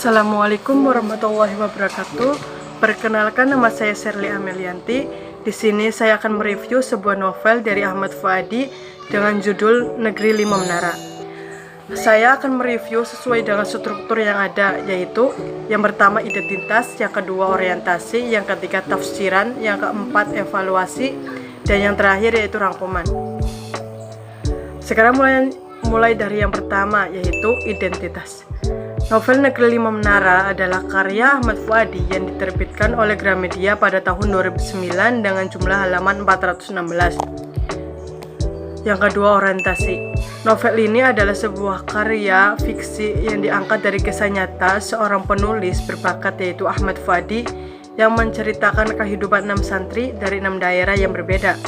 Assalamualaikum warahmatullahi wabarakatuh. Perkenalkan, nama saya Sherly Amelianti. Di sini saya akan mereview sebuah novel dari Ahmad Fuadi dengan judul Negeri Lima Menara. Saya akan mereview sesuai dengan struktur yang ada, yaitu yang pertama identitas, yang kedua orientasi, yang ketiga tafsiran, yang keempat evaluasi, dan yang terakhir yaitu rangkuman. Sekarang mulai dari yang pertama, yaitu identitas. Novel Negeri Lima Menara adalah karya Ahmad Fuadi yang diterbitkan oleh Gramedia pada tahun 2009 dengan jumlah halaman 416. Yang kedua, orientasi. Novel ini adalah sebuah karya fiksi yang diangkat dari kisah nyata seorang penulis berbakat yaitu Ahmad Fuadi yang menceritakan kehidupan 6 santri dari 6 daerah yang berbeda,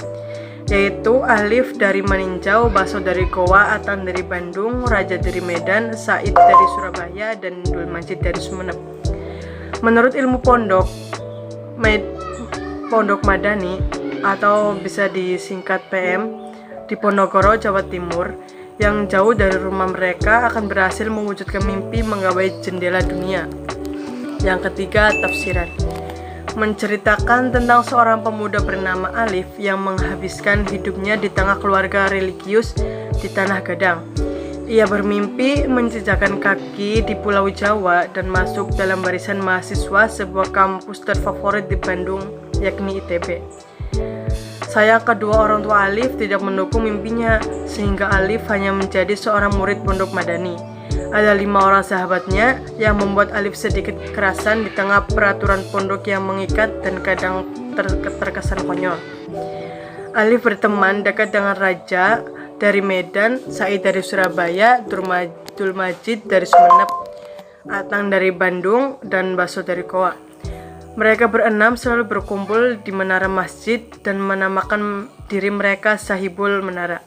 yaitu Alif dari Maninjau, Baso dari Goa, Atan dari Bandung, Raja dari Medan, Said dari Surabaya, dan Dul Majid dari Sumeneb. Menurut ilmu pondok Madani atau bisa disingkat PM, di Ponorogo, Jawa Timur, yang jauh dari rumah mereka akan berhasil mewujudkan mimpi menggapai jendela dunia. Yang ketiga, tafsiran. Menceritakan tentang seorang pemuda bernama Alif yang menghabiskan hidupnya di tengah keluarga religius di Tanah Gadang. Ia bermimpi menjejakkan kaki di Pulau Jawa dan masuk dalam barisan mahasiswa sebuah kampus terfavorit di Bandung, yakni ITB. Sayang kedua orang tua Alif tidak mendukung mimpinya, sehingga Alif hanya menjadi seorang murid pondok Madani. Ada 5 orang sahabatnya yang membuat Alif sedikit kekerasan di tengah peraturan pondok yang mengikat dan kadang terkesan konyol. Alif berteman dekat dengan Raja dari Medan, Said dari Surabaya, Dul Majid dari Sumeneb, Atang dari Bandung, dan Baso dari Goa. Mereka berenam selalu berkumpul di menara masjid dan menamakan diri mereka Sahibul Menara.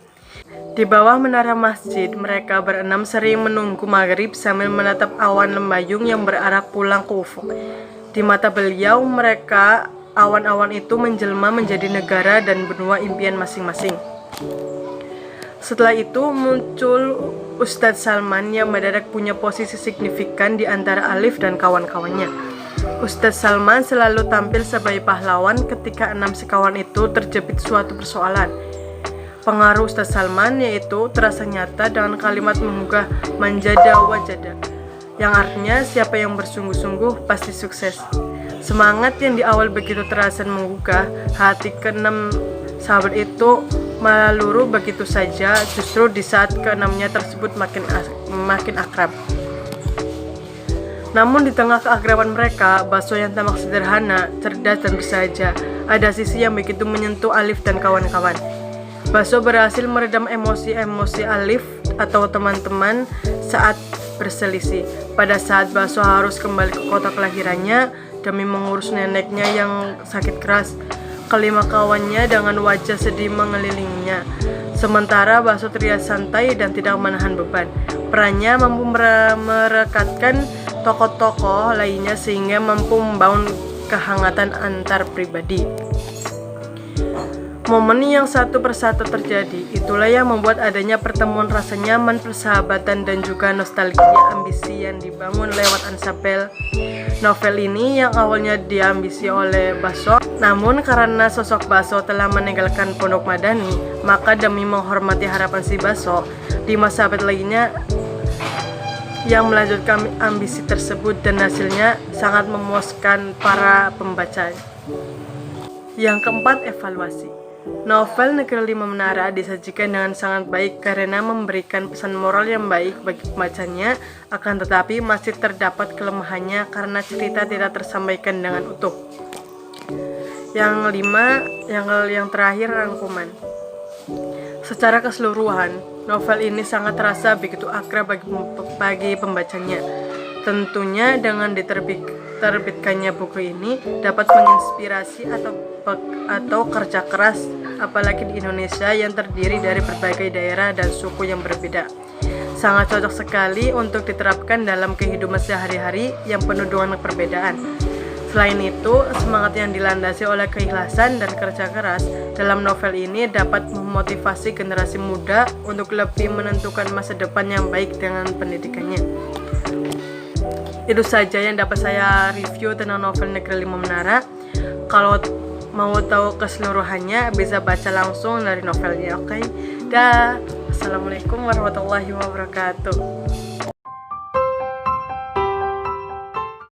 Di bawah menara masjid, mereka berenam sering menunggu maghrib sambil menatap awan lembayung yang berarah pulang ke ufuk. Di mata beliau, mereka awan-awan itu menjelma menjadi negara dan benua impian masing-masing. Setelah itu muncul Ustadz Salman yang mendadak punya posisi signifikan di antara Alif dan kawan-kawannya. Ustadz Salman selalu tampil sebagai pahlawan ketika 6 sekawan itu terjepit suatu persoalan. Pengaruh Ustadz Salman yaitu terasa nyata dengan kalimat menggugah manjada wajada, yang artinya siapa yang bersungguh-sungguh pasti sukses. Semangat yang di awal begitu terasa menggugah hati ke-6 sahabat itu malah luruh begitu saja, justru di saat ke-6-nya tersebut makin akrab. Namun di tengah keakraban mereka, Baso yang tampak sederhana, cerdas dan bersahaja, ada sisi yang begitu menyentuh Alif dan kawan-kawan. Baso berhasil meredam emosi-emosi Alif atau teman-teman saat berselisih. Pada saat Baso harus kembali ke kota kelahirannya demi mengurus neneknya yang sakit keras, kelima kawannya dengan wajah sedih mengelilinginya. Sementara Baso terlihat santai dan tidak menahan beban. Perannya mampu merekatkan tokoh-tokoh lainnya sehingga mampu membangun kehangatan antar pribadi. Momen yang satu persatu terjadi, itulah yang membuat adanya pertemuan rasa nyaman, persahabatan, dan juga nostalgia ambisi yang dibangun lewat ansabel novel ini yang awalnya diambisi oleh Baso. Namun karena sosok Baso telah meninggalkan pondok Madani, maka demi menghormati harapan si Baso, 5 sahabat lainnya yang melanjutkan ambisi tersebut dan hasilnya sangat memuaskan para pembaca. Yang keempat, evaluasi. Novel Negeri Lima Menara disajikan dengan sangat baik karena memberikan pesan moral yang baik bagi pembacanya, akan tetapi masih terdapat kelemahannya karena cerita tidak tersampaikan dengan utuh. Yang terakhir, rangkuman. Secara keseluruhan, novel ini sangat terasa begitu akrab bagi pembacanya. Tentunya dengan diterbitkannya buku ini dapat menginspirasi atau kerja keras, apalagi di Indonesia yang terdiri dari berbagai daerah dan suku yang berbeda. Sangat cocok sekali untuk diterapkan dalam kehidupan sehari-hari yang penuh dengan perbedaan. Selain itu, semangat yang dilandasi oleh keikhlasan dan kerja keras dalam novel ini dapat memotivasi generasi muda untuk lebih menentukan masa depan yang baik dengan pendidikannya. Itu saja yang dapat saya review tentang novel Negeri Lima Menara. Kalau mau tahu keseluruhannya bisa baca langsung dari novelnya, oke? Dah. Assalamualaikum warahmatullahi wabarakatuh.